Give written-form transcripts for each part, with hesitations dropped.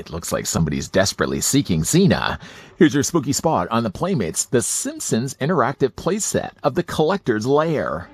It looks like somebody's desperately seeking Xena. Here's your spooky spot on the Playmates, the Simpsons interactive playset of the Collector's Lair.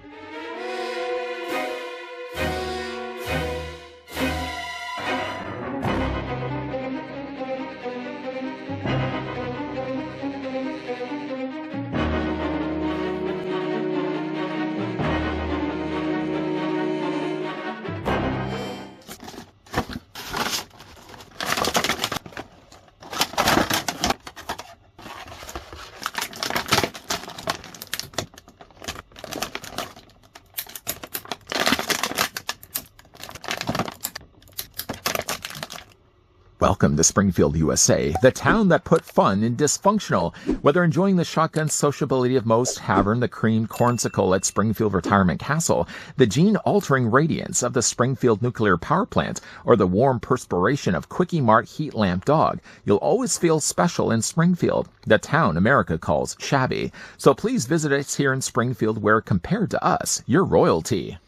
Welcome to Springfield, USA, the town that put fun in dysfunctional. Whether enjoying the shotgun sociability of Moe's Tavern, the creamed cornsicle at Springfield Retirement Castle, the gene-altering radiance of the Springfield Nuclear Power Plant, or the warm perspiration of Quickie Mart Heat Lamp Dog, you'll always feel special in Springfield, the town America calls shabby. So please visit us here in Springfield where, compared to us, you're royalty.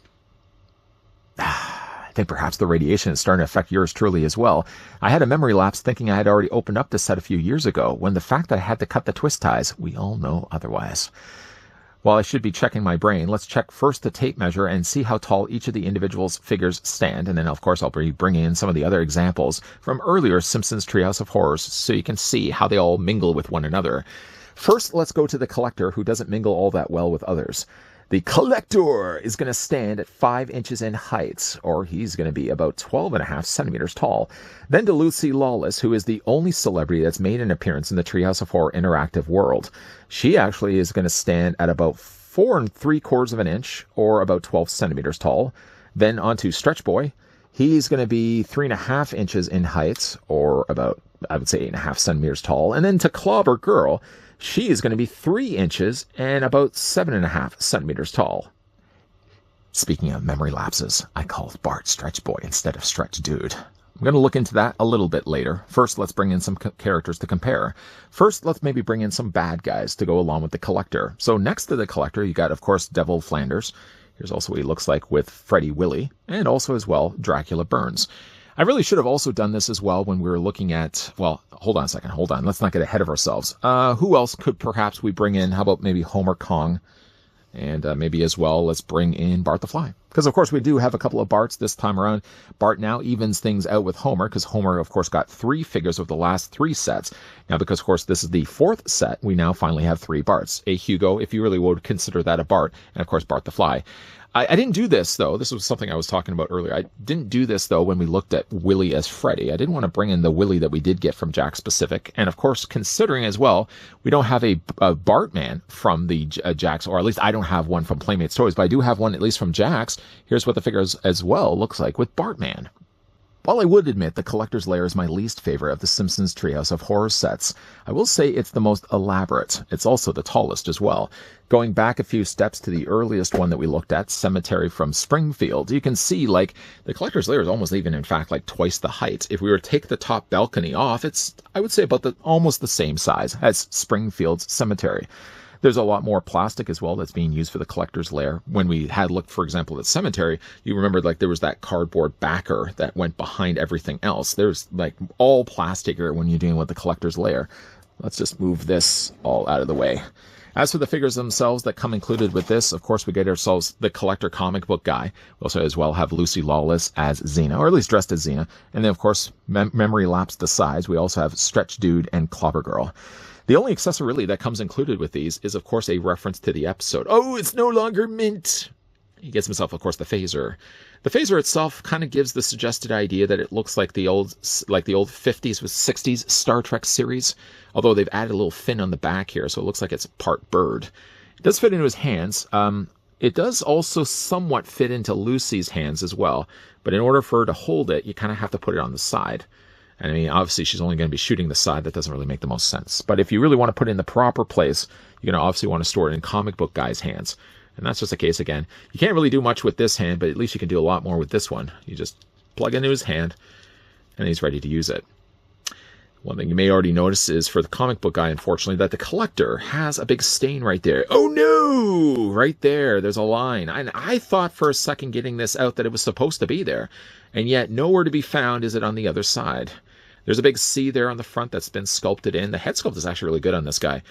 I think perhaps the radiation is starting to affect yours truly as well. I had a memory lapse thinking I had already opened up this set a few years ago, when the fact that I had to cut the twist ties, we all know otherwise. While I should be checking my brain, let's check first the tape measure and see how tall each of the individuals' figures stand, and then of course I'll be bringing in some of the other examples from earlier Simpsons Treehouse of Horrors so you can see how they all mingle with one another. First, let's go to the Collector, who doesn't mingle all that well with others. The Collector is going to stand at 5 inches in height, or he's going to be about 12.5 centimeters tall. Then to Lucy Lawless, who is the only celebrity that's made an appearance in the Treehouse of Horror interactive world. She actually is going to stand at about 4 3/4 of an inch, or about 12 centimeters tall. Then on to Stretch Boy. He's going to be 3.5 inches in height, or about, I would say, 8.5 centimeters tall. And then to Clobber Girl. She is going to be 3 inches and about 7.5 centimeters tall. Speaking of memory lapses, I called Bart Stretch Boy instead of Stretch Dude. I'm going to look into that a little bit later. First, let's bring in some characters to compare. First, let's maybe bring in some bad guys to go along with the Collector. So next to the Collector, you got, of course, Devil Flanders. Here's also what he looks like with Freddy Willy, and also as well, Dracula Burns. I really should have also done this as well when we were looking at, well, hold on a second, hold on. Let's not get ahead of ourselves. Who else could perhaps we bring in? How about maybe Homer Kong? And maybe as well, let's bring in Bart the Fly. Because, of course, we do have a couple of Barts this time around. Bart now evens things out with Homer, because Homer, of course, got 3 figures of the last 3 sets. Now, because, of course, this is the 4th set, we now finally have 3 Barts. A Hugo, if you really would consider that a Bart, and, of course, Bart the Fly. I didn't do this, though. This was something I was talking about earlier. I didn't do this, though, when we looked at Willy as Freddy. I didn't want to bring in the Willy that we did get from Jakks Pacific. And, of course, considering as well, we don't have a Bartman from the Jakks, or at least I don't have one from Playmates Toys, but I do have one at least from Jakks. Here's what the figure as well looks like with Bartman. While I would admit the Collector's Lair is my least favorite of the Simpsons Treehouse of Horror sets, I will say it's the most elaborate. It's also the tallest as well. Going back a few steps to the earliest one that we looked at, Cemetery from Springfield, you can see, like, the Collector's Lair is almost even, in fact, like twice the height. If we were to take the top balcony off, it's, I would say, about almost the same size as Springfield's Cemetery. There's a lot more plastic as well that's being used for the Collector's Lair. When we had looked, for example, at Cemetery, you remember like there was that cardboard backer that went behind everything else. There's like all plastic here when you're dealing with the Collector's Lair. Let's just move this all out of the way. As for the figures themselves that come included with this, of course, we get ourselves the Collector comic book guy. We also as well have Lucy Lawless as Xena, or at least dressed as Xena. And then, of course, memory lapsed aside, we also have Stretch Dude and Clobber Girl. The only accessory really that comes included with these is, of course, a reference to the episode. Oh, it's no longer mint! He gets himself, of course, the phaser. The phaser itself kind of gives the suggested idea that it looks like the old 50s with 60s Star Trek series, although they've added a little fin on the back here, so it looks like it's part bird. It does fit into his hands. It does also somewhat fit into Lucy's hands as well, but in order for her to hold it, you kind of have to put it on the side. I mean, obviously, she's only going to be shooting the side. That doesn't really make the most sense. But if you really want to put it in the proper place, you're going to obviously want to store it in comic book guy's hands. And that's just the case again. You can't really do much with this hand, but at least you can do a lot more with this one. You just plug into his hand, and he's ready to use it. One thing you may already notice is for the comic book guy, unfortunately, that the Collector has a big stain right there. Oh no! Right there, there's a line. And I thought for a second getting this out that it was supposed to be there. And yet, nowhere to be found is it on the other side. There's a big C there on the front that's been sculpted in. The head sculpt is actually really good on this guy.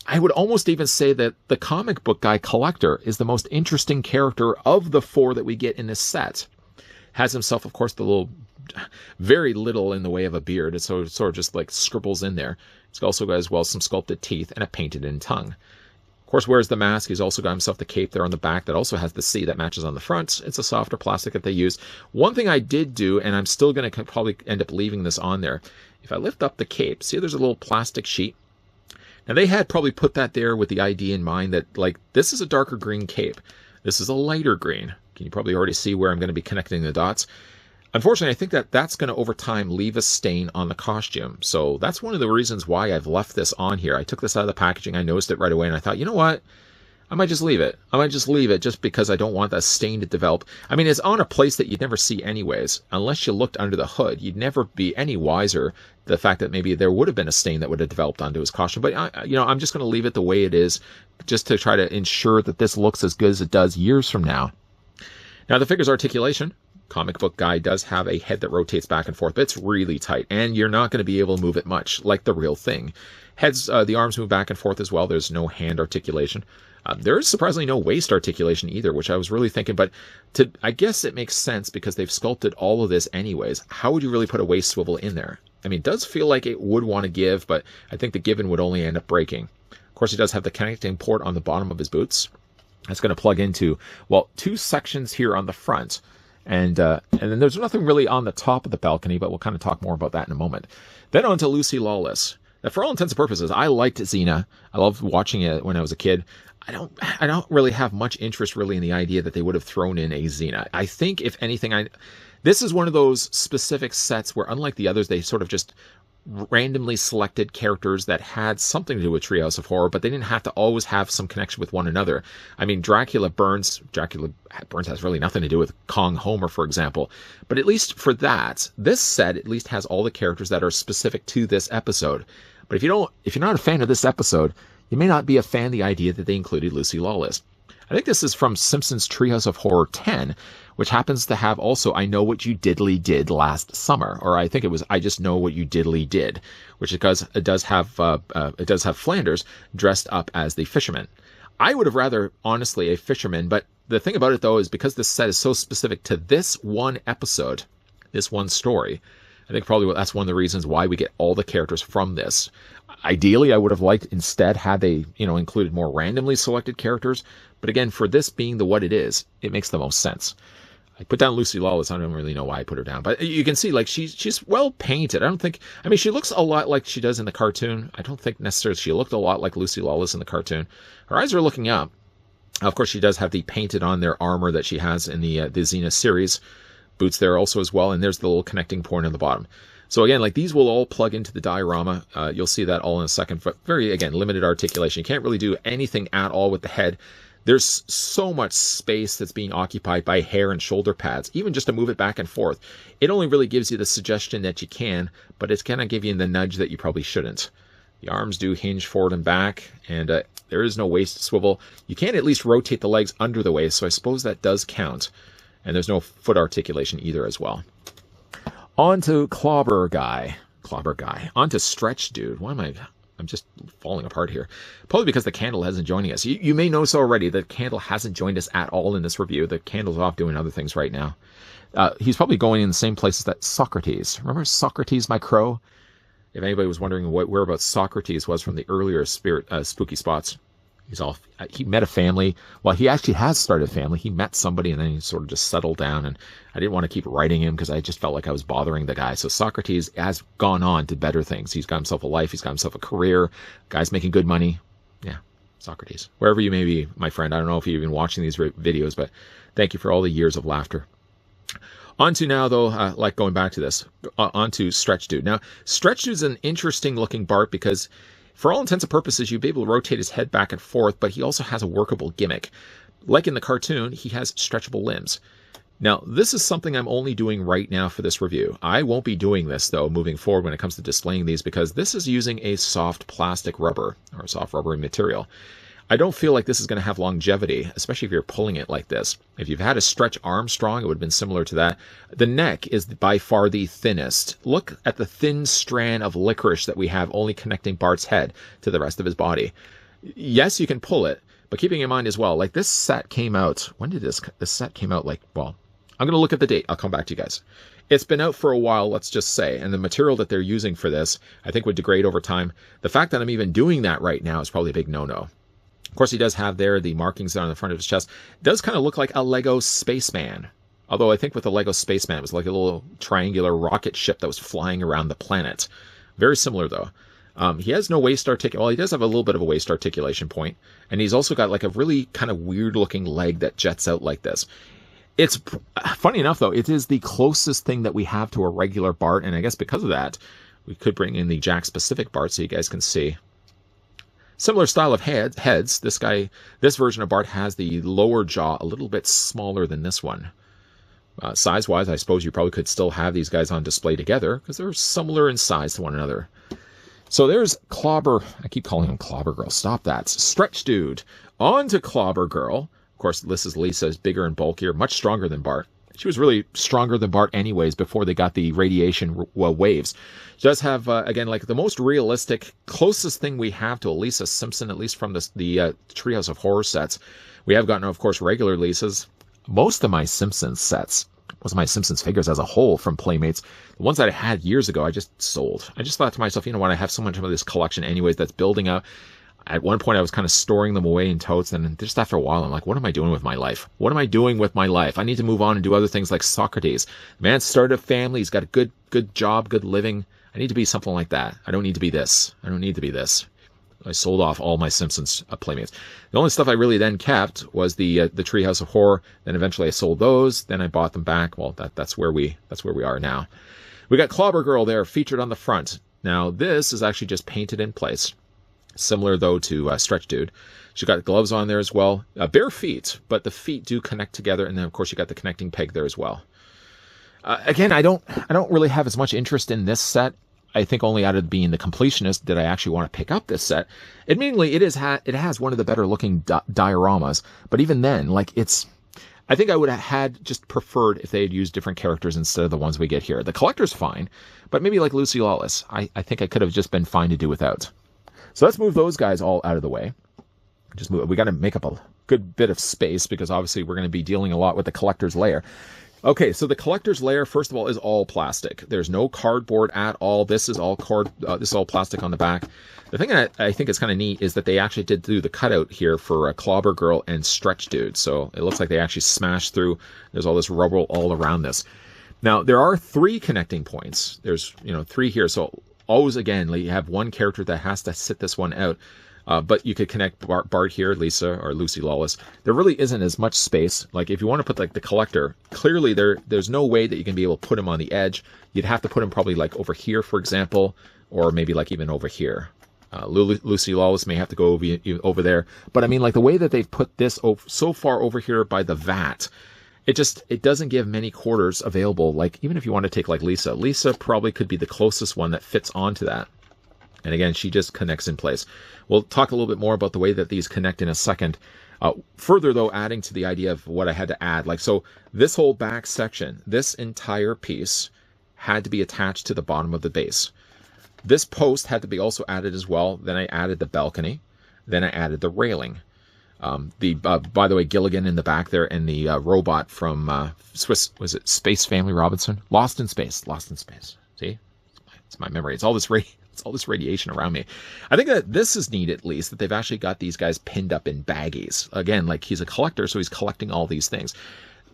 I would almost even say that the comic book guy Collector is the most interesting character of the 4 that we get in this set. Has himself, of course, the little, very little in the way of a beard. It's sort of just like scribbles in there. He's also got as well some sculpted teeth and a painted in tongue. Of course, wears the mask. He's also got himself the cape there on the back that also has the C that matches on the front. It's a softer plastic that they use. One thing I did do, and I'm still going to probably end up leaving this on there, if I lift up the cape, see there's a little plastic sheet. Now they had probably put that there with the idea in mind that, like, this is a darker green cape. This is a lighter green. Can you probably already see where I'm going to be connecting the dots? Unfortunately, I think that that's going to, over time, leave a stain on the costume. So that's one of the reasons why I've left this on here. I took this out of the packaging. I noticed it right away, and I thought, you know what? I might just leave it. I might just leave it just because I don't want that stain to develop. I mean, it's on a place that you'd never see anyways. Unless you looked under the hood, you'd never be any wiser to the fact that maybe there would have been a stain that would have developed onto his costume. But, I'm just going to leave it the way it is just to try to ensure that this looks as good as it does years from now. Now, the figure's articulation. Comic book guy does have a head that rotates back and forth, but it's really tight, and you're not going to be able to move it much like the real thing. Heads, the arms move back and forth as well. There's no hand articulation. There's surprisingly no waist articulation either, which I was really thinking, but I guess it makes sense because they've sculpted all of this anyways. How would you really put a waist swivel in there? I mean, it does feel like it would want to give, but I think the given would only end up breaking. Of course, he does have the connecting port on the bottom of his boots. That's going to plug into, well, 2 sections here on the front. And then there's nothing really on the top of the balcony, but we'll kind of talk more about that in a moment. Then on to Lucy Lawless. Now, for all intents and purposes, I liked Xena. I loved watching it when I was a kid. I don't really have much interest really in the idea that they would have thrown in a Xena. I think, if anything, this is one of those specific sets where, unlike the others, they sort of just randomly selected characters that had something to do with Treehouse of Horror, but they didn't have to always have some connection with one another. I mean, Dracula Burns has really nothing to do with Kong Homer, for example. But at least for that, this set at least has all the characters that are specific to this episode. But if you're not a fan of this episode, you may not be a fan of the idea that they included Lucy Lawless. I think this is from Simpsons Treehouse of Horror 10, which happens to have also I Know What You Diddly Did Last Summer, or I think it was I Just Know What You Diddly Did, which because it does have Flanders dressed up as the fisherman. I would have rather, honestly, a fisherman, but the thing about it, though, is because this set is so specific to this one episode, this one story, I think probably that's one of the reasons why we get all the characters from this. Ideally, I would have liked instead had they, included more randomly selected characters. But again, for this being what it is, it makes the most sense. I put down Lucy Lawless. I don't really know why I put her down, but you can see like she's well painted. She looks a lot like she does in the cartoon. I don't think necessarily she looked a lot like Lucy Lawless in the cartoon. Her eyes are looking up. Of course, she does have the painted on their armor that she has in the Xena series. Boots there also as well, and there's the little connecting point on the bottom. So again, like these will all plug into the diorama. You'll see that all in a second, but very, again, limited articulation. You can't really do anything at all with the head. There's so much space that's being occupied by hair and shoulder pads, even just to move it back and forth. It only really gives you the suggestion that you can, but it's going to give you the nudge that you probably shouldn't. The arms do hinge forward and back, and there is no waist swivel. You can at least rotate the legs under the waist, so I suppose that does count. And there's no foot articulation either as well. On to Clobber Guy. On to Stretch Dude. I'm just falling apart here. Probably because the candle hasn't joining us. You may notice already that candle hasn't joined us at all in this review. The candle's off doing other things right now. He's probably going in the same places that Socrates. Remember Socrates, my crow? If anybody was wondering whereabouts Socrates was from the earlier spooky spots. He met a family. Well, he actually has started a family. He met somebody and then he sort of just settled down. And I didn't want to keep writing him because I just felt like I was bothering the guy. So Socrates has gone on to better things. He's got himself a life. He's got himself a career. Guy's making good money. Yeah, Socrates. Wherever you may be, my friend. I don't know if you've been watching these videos, but thank you for all the years of laughter. On to now, though, like going back to this, on to Stretch Dude. Now, Stretch Dude's an interesting looking Bart because for all intents and purposes, you'd be able to rotate his head back and forth, but he also has a workable gimmick. Like in the cartoon, he has stretchable limbs. Now, this is something I'm only doing right now for this review. I won't be doing this, though, moving forward when it comes to displaying these, because this is using a soft plastic rubber, or soft rubbery material. I don't feel like this is going to have longevity, especially if you're pulling it like this. If you've had a stretch Armstrong, it would have been similar to that. The neck is by far the thinnest. Look at the thin strand of licorice that we have only connecting Bart's head to the rest of his body. Yes, you can pull it, but keeping in mind as well, like this set came out, when did this set came out? Like, well, I'm going to look at the date. I'll come back to you guys. It's been out for a while, let's just say, and the material that they're using for this, I think would degrade over time. The fact that I'm even doing that right now is probably a big no-no. Of course, he does have there the markings on the front of his chest. It does kind of look like a Lego spaceman. Although I think with the Lego spaceman, it was like a little triangular rocket ship that was flying around the planet. Very similar, though. He has no waist articulation. Well, he does have a little bit of a waist articulation point. And he's also got like a really kind of weird-looking leg that jets out like this. It's funny enough, though, it is the closest thing that we have to a regular Bart. And I guess because of that, we could bring in the Jack-specific Bart so you guys can see. Similar style of heads. This version of Bart has the lower jaw a little bit smaller than this one. Size-wise, I suppose you probably could still have these guys on display together because they're similar in size to one another. So there's Clobber. I keep calling him Clobber Girl. Stop that. Stretch Dude. On to Clobber Girl. Of course, this is Lisa, is bigger and bulkier, much stronger than Bart. She was really stronger than Bart anyways before they got the radiation waves. She does have, again, like the most realistic, closest thing we have to a Lisa Simpson, at least from the Treehouse of Horror sets. We have gotten, of course, regular Lisas. Most of my Simpsons sets, most of my Simpsons figures as a whole from Playmates, the ones that I had years ago, I just sold. I just thought to myself, you know what, I have so much of this collection anyways that's building up. At one point, I was kind of storing them away in totes, and just after a while, I'm like, what am I doing with my life? What am I doing with my life? I need to move on and do other things like Socrates. The man started a family. He's got a good job, good living. I need to be something like that. I don't need to be this. I don't need to be this. I sold off all my Simpsons Playmates. The only stuff I really then kept was the Treehouse of Horror. Then eventually I sold those. Then I bought them back. Well, that's where we are now. We got Clobber Girl there featured on the front. Now this is actually just painted in place. Similar, though, to Stretch Dude. She's got gloves on there as well. Bare feet, but the feet do connect together. And then, of course, you got the connecting peg there as well. Again, I don't really have as much interest in this set. I think only out of being the completionist did I actually want to pick up this set. Admittedly, it has one of the better looking dioramas. But even then, like I think I would have had just preferred if they had used different characters instead of the ones we get here. The collector's fine, but maybe like Lucy Lawless, I think I could have just been fine to do without. So let's move those guys all out of the way. We got to make up a good bit of space because obviously we're going to be dealing a lot with the collector's lair. Okay, so the collector's lair, first of all, is all plastic. There's no cardboard at all. This is all plastic on the back. The thing that I think is kind of neat is that they actually did do the cutout here for Clobber Girl and Stretch Dude. So it looks like they actually smashed through. There's all this rubber all around this. Now, there are 3 connecting points. There's 3 here. So always, again, you have one character that has to sit this one out. But you could connect Bart here, Lisa, or Lucy Lawless. There really isn't as much space. Like, if you want to put, like, the collector, clearly there's no way that you can be able to put him on the edge. You'd have to put him probably, like, over here, for example, or maybe, like, even over here. Lucy Lawless may have to go over there. But, I mean, like, the way that they've put this so far over here by the vat, it doesn't give many quarters available. Like, even if you want to take, like, Lisa probably could be the closest one that fits onto that. And again, she just connects in place. We'll talk a little bit more about the way that these connect in a second. Further, though, adding to the idea of what I had to add. Like, so this whole back section, this entire piece had to be attached to the bottom of the base. This post had to be also added as well. Then I added the balcony. Then I added the railing. By the way, Gilligan in the back there and the robot from Swiss, was it Space Family Robinson? Lost in Space. See? It's my memory. It's all this radiation around me. I think that this is neat, at least, that they've actually got these guys pinned up in baggies. Again, like, he's a collector, so he's collecting all these things.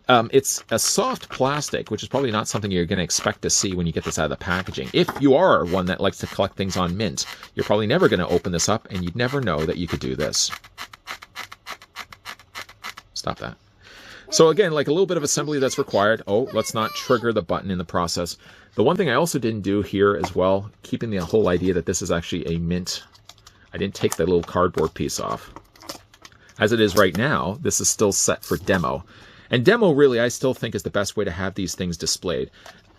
It's a soft plastic, which is probably not something you're going to expect to see when you get this out of the packaging. If you are one that likes to collect things on mint, you're probably never going to open this up, and you'd never know that you could do this. Stop that. So again, like, a little bit of assembly that's required. Oh, let's not trigger the button in the process. The one thing I also didn't do here as well, keeping the whole idea that this is actually a mint, I didn't take that little cardboard piece off. As it is right now, this is still set for demo. And demo, really, I still think is the best way to have these things displayed.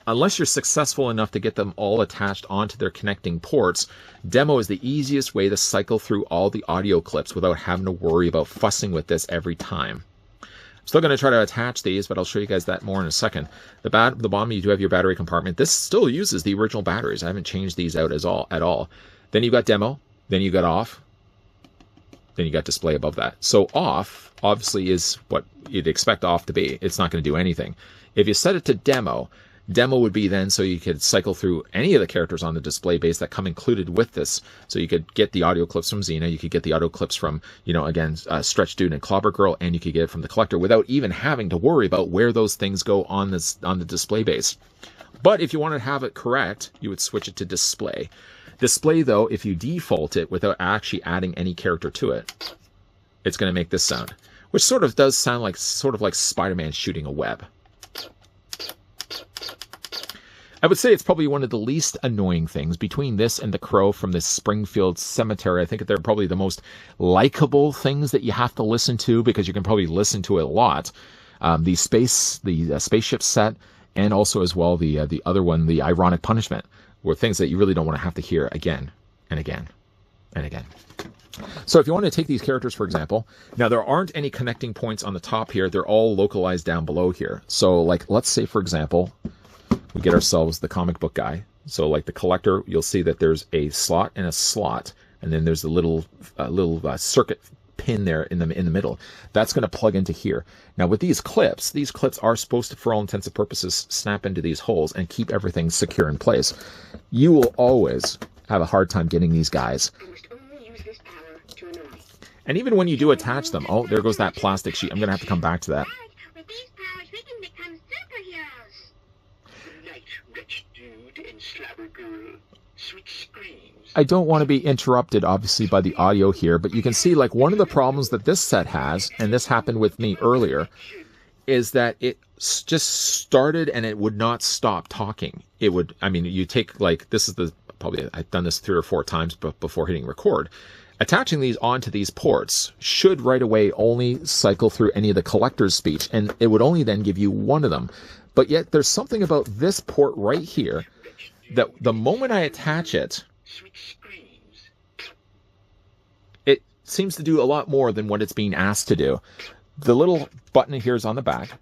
Unless you're successful enough to get them all attached onto their connecting ports, demo is the easiest way to cycle through all the audio clips without having to worry about fussing with this every time. I'm still going to try to attach these, but I'll show you guys that more in a second. The bottom, you do have your battery compartment. This still uses the original batteries. I haven't changed these out at all. Then you've got demo, then you've got off, then you got display above that. So off, obviously, is what you'd expect off to be. It's not going to do anything. If you set it to demo would be then so you could cycle through any of the characters on the display base that come included with this. So you could get the audio clips from Xena, you could get the audio clips from, again, Stretch Dude and Clobber Girl, and you could get it from the collector without even having to worry about where those things go on the display base. But if you want to have it correct, you would switch it to display. Display, though, if you default it without actually adding any character to it, it's going to make this sound, which sort of does sound like Spider-Man shooting a web. I would say it's probably one of the least annoying things between this and the crow from this Springfield cemetery. I think they're probably the most likable things that you have to listen to because you can probably listen to it a lot. The spaceship set, and also as well the other one, the Ironic Punishment, were things that you really don't want to have to hear again and again and again. So if you want to take these characters, for example, now there aren't any connecting points on the top here. They're all localized down below here. So like, let's say, for example, we get ourselves the comic book guy. So like the collector, you'll see that there's a slot and a slot, and then there's a little circuit pin there in the middle. That's going to plug into here. Now with these clips are supposed to, for all intents and purposes, snap into these holes and keep everything secure in place. You will always have a hard time getting these guys. And even when you do attach them, oh, there goes that plastic sheet. I'm going to have to come back to that. With these powers, we can become superheroes. Night, rich dude and slabber girl. Sweet screams. I don't want to be interrupted, obviously, by the audio here, but you can see, like, one of the problems that this set has, and this happened with me earlier, is that it just started and it would not stop talking. It would, I mean, you take, like, this is probably, I've done this 3 or 4 times before hitting record. Attaching these onto these ports should right away only cycle through any of the collector's speech, and it would only then give you one of them. But yet there's something about this port right here that the moment I attach it, it seems to do a lot more than what it's being asked to do. The little button here is on the back,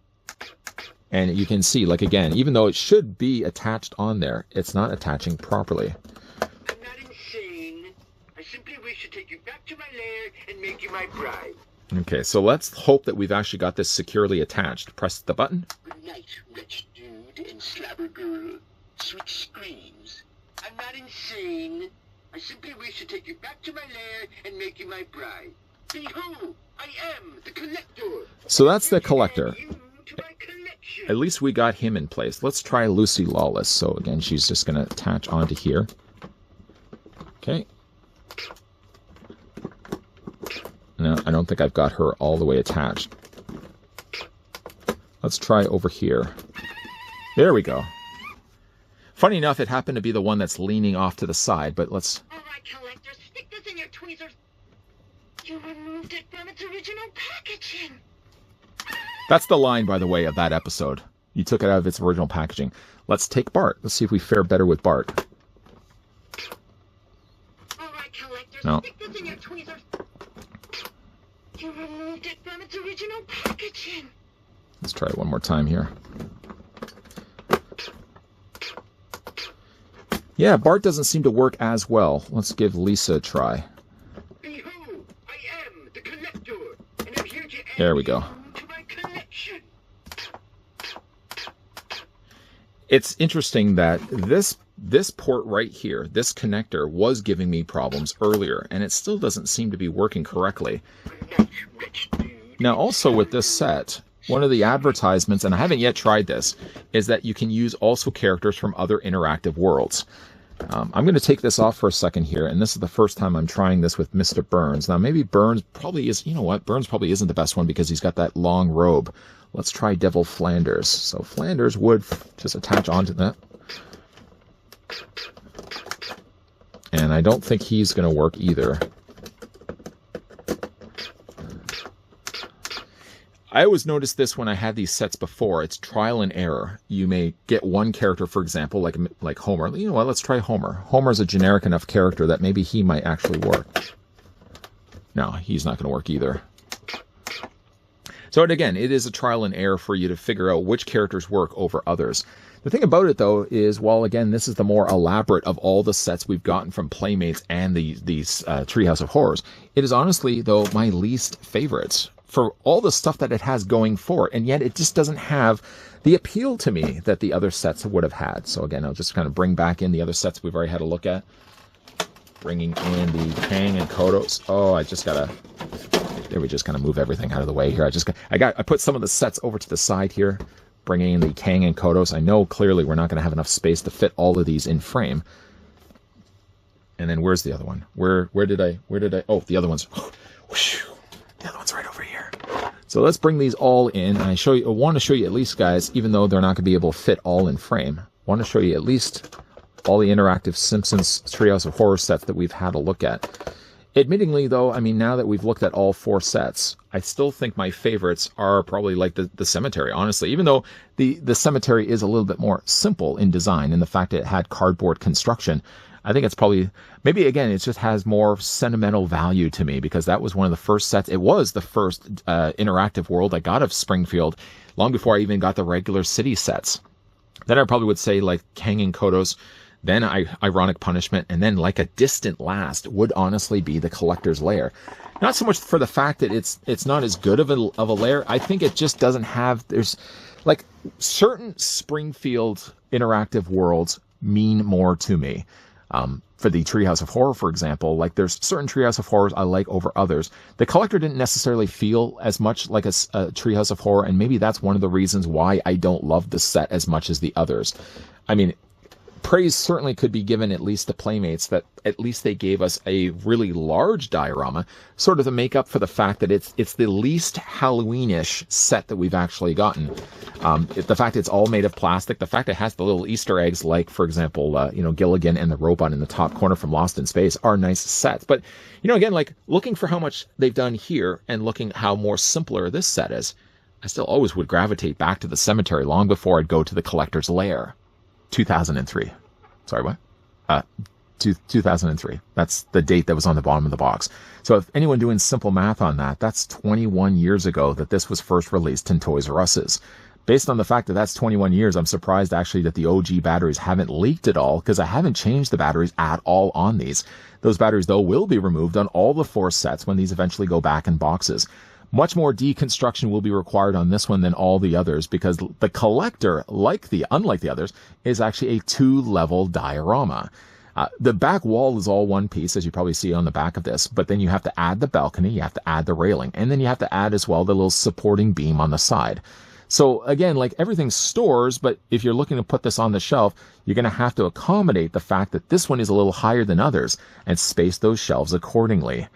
and you can see, like, again, even though it should be attached on there, it's not attaching properly. I'm not insane. I simply wish to take you back to my lair and make you my bride. Okay, so let's hope that we've actually got this securely attached. Press the button. Good night, rich dude and slabber girl. Sweet screams. I'm not insane. I simply wish to take you back to my lair and make you my bride. Behold, I am the collector. So that's the collector. You to my collection. At least we got him in place. Let's try Lucy Lawless. So again, she's just going to attach onto here. Okay. No, I don't think I've got her all the way attached. Let's try over here. There we go. Funny enough, it happened to be the one that's leaning off to the side, but let's... All right, collector, stick this in your tweezers. You removed it from its original packaging. That's the line, by the way, of that episode. You took it out of its original packaging. Let's take Bart. Let's see if we fare better with Bart. All right, collector, No. stick this in your tweezers. You removed it from its original packaging. Let's try it one more time here. Yeah, Bart doesn't seem to work as well. Let's give Lisa a try. Behold, I am the collector, and I'm here to add There we go. you to my collection. It's interesting that this port right here, this connector, was giving me problems earlier, and it still doesn't seem to be working correctly. Good night, rich dude. Now, also with this set, one of the advertisements, and I haven't yet tried this, is that you can use also characters from other interactive worlds. I'm going to take this off for a second here, and this is the first time I'm trying this with Mr. Burns. Now, maybe Burns probably is, you know what, Burns probably isn't the best one because he's got that long robe. Let's try Devil Flanders. So Flanders would just attach onto that. And I don't think he's going to work either. I always noticed this when I had these sets before. It's trial and error. You may get one character, for example, like Homer. You know what? Let's try Homer. Homer's a generic enough character that maybe he might actually work. No, he's not going to work either. So again, it is a trial and error for you to figure out which characters work over others. The thing about it, though, is, while, again, this is the more elaborate of all the sets we've gotten from Playmates and these Treehouse of Horrors, it is honestly, though, my least favorites for all the stuff that it has going for it, and yet it just doesn't have the appeal to me that the other sets would have had. So again, I'll just kind of bring back in the other sets we've already had a look at. Bringing in the Kang and Kodos. Oh, I just gotta... There, we just kind of move everything out of the way here. I put some of the sets over to the side here, bringing in the Kang and Kodos. I know clearly we're not going to have enough space to fit all of these in frame. And then where's the other one? Where did I? Oh, the other one's... The other one's right over here. So let's bring these all in. And I want to show you at least, guys, even though they're not going to be able to fit all in frame, I want to show you at least all the interactive Simpsons Treehouse of Horror sets that we've had a look at. Admittingly, though, I mean, now that we've looked at all 4 sets, I still think my favorites are probably like the Cemetery, honestly, even though the Cemetery is a little bit more simple in design and the fact that it had cardboard construction. I think it's probably, maybe again, it just has more sentimental value to me because that was one of the first sets. It was the first interactive world I got of Springfield long before I even got the regular city sets. Then I probably would say like Kang and Kodos, then Ironic Punishment, and then like a distant last would honestly be the Collector's Lair. Not so much for the fact that it's not as good of a lair. I think it just doesn't have, there's like certain Springfield interactive worlds mean more to me. For the Treehouse of Horror, for example, like there's certain Treehouse of Horrors I like over others. The Collector didn't necessarily feel as much like a Treehouse of Horror, and maybe that's one of the reasons why I don't love the set as much as the others. I mean, praise certainly could be given at least to Playmates that at least they gave us a really large diorama, sort of to make up for the fact that it's the least Halloween-ish set that we've actually gotten. The fact it's all made of plastic, the fact it has the little Easter eggs like, for example, Gilligan and the robot in the top corner from Lost in Space are nice sets. But, again, like looking for how much they've done here and looking how more simpler this set is, I still always would gravitate back to the Cemetery long before I'd go to the Collector's Lair. 2003. Sorry, what? 2003. That's the date that was on the bottom of the box. So if anyone doing simple math on that, that's 21 years ago that this was first released in Toys R Us's. Based on the fact that that's 21 years, I'm surprised actually that the OG batteries haven't leaked at all, because I haven't changed the batteries at all on these. Those batteries, though, will be removed on all the 4 sets when these eventually go back in boxes. Much more deconstruction will be required on this one than all the others, because the Collector, unlike the others, is actually a 2-level diorama. The back wall is all one piece, as you probably see on the back of this, but then you have to add the balcony, you have to add the railing, and then you have to add as well the little supporting beam on the side. So again, like everything stores, but if you're looking to put this on the shelf, you're going to have to accommodate the fact that this one is a little higher than others and space those shelves accordingly.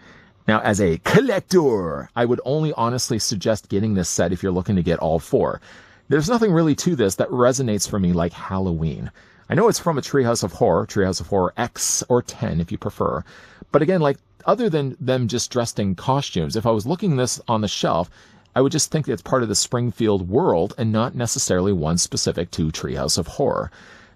Now, as a collector, I would only honestly suggest getting this set if you're looking to get all 4. There's nothing really to this that resonates for me like Halloween. I know it's from a Treehouse of Horror X or 10 if you prefer. But again, like other than them just dressed in costumes, if I was looking this on the shelf, I would just think it's part of the Springfield world and not necessarily one specific to Treehouse of Horror.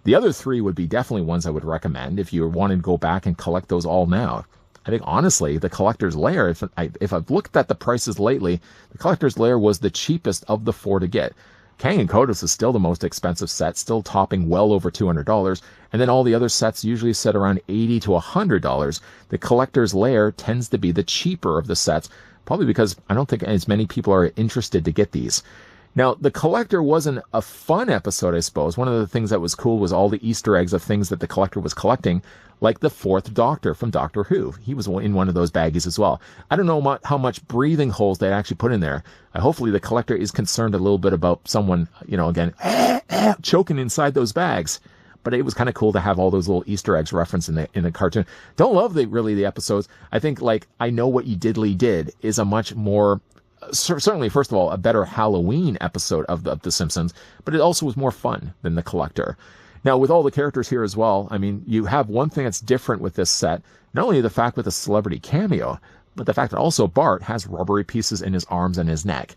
The other 3 would be definitely ones I would recommend if you wanted to go back and collect those all now. I think, honestly, the Collector's Lair, if I've looked at the prices lately, the Collector's Lair was the cheapest of the 4 to get. Kang and Kodos is still the most expensive set, still topping well over $200, and then all the other sets usually set around $80 to $100. The Collector's Lair tends to be the cheaper of the sets, probably because I don't think as many people are interested to get these. Now, the Collector wasn't a fun episode, I suppose. One of the things that was cool was all the Easter eggs of things that the Collector was collecting, like the 4th Doctor from Doctor Who. He was in one of those baggies as well. I don't know how much breathing holes they actually put in there. Hopefully the Collector is concerned a little bit about someone, again, choking inside those bags. But it was kind of cool to have all those little Easter eggs referenced in the cartoon. Don't love the episodes. I think, like, I Know What You Diddly Did is a much more... certainly, first of all, a better Halloween episode of The Simpsons, but it also was more fun than the Collector. Now, with all the characters here as well, I mean, you have one thing that's different with this set, not only the fact with the celebrity cameo, but the fact that also Bart has rubbery pieces in his arms and his neck.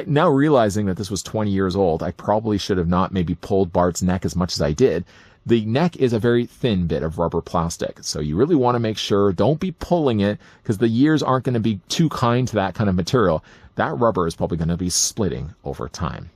Now realizing that this was 20 years old, I probably should have not maybe pulled Bart's neck as much as I did. The neck is a very thin bit of rubber plastic, so you really want to make sure, don't be pulling it, because the years aren't going to be too kind to that kind of material. That rubber is probably going to be splitting over time.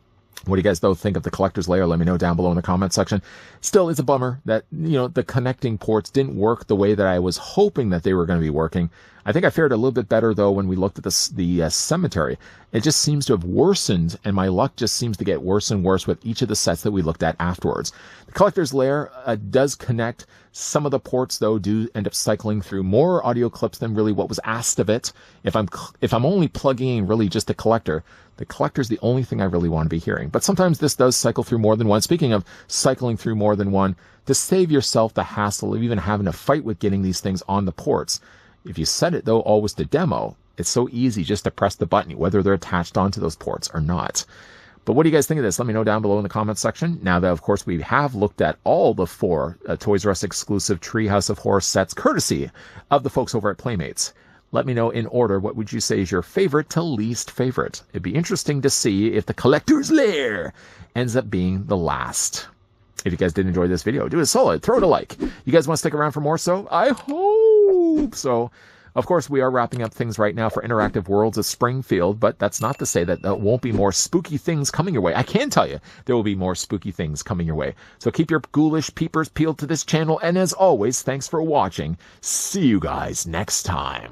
What do you guys, though, think of the collector's layer? Let me know down below in the comment section. Still, it's a bummer that, the connecting ports didn't work the way that I was hoping that they were going to be working. I think I fared a little bit better, though, when we looked at the cemetery. It just seems to have worsened, and my luck just seems to get worse and worse with each of the sets that we looked at afterwards. The collector's layer does connect. Some of the ports, though, do end up cycling through more audio clips than really what was asked of it. If I'm only plugging in really just the collector's the only thing I really want to be hearing. But sometimes this does cycle through more than one. Speaking of cycling through more than one, to save yourself the hassle of even having to fight with getting these things on the ports, if you set it, though, always to demo, it's so easy just to press the button, whether they're attached onto those ports or not. But what do you guys think of this? Let me know down below in the comments section. Now that, of course, we have looked at all the 4 Toys R Us exclusive Treehouse of Horror sets, courtesy of the folks over at Playmates. Let me know in order, what would you say is your favorite to least favorite? It'd be interesting to see if the collector's lair ends up being the last. If you guys did enjoy this video, do a solid, throw it a like. You guys want to stick around for more? So I hope so. Of course, we are wrapping up things right now for Interactive Worlds of Springfield, but that's not to say that there won't be more spooky things coming your way. I can tell you there will be more spooky things coming your way. So keep your ghoulish peepers peeled to this channel, and as always, thanks for watching. See you guys next time.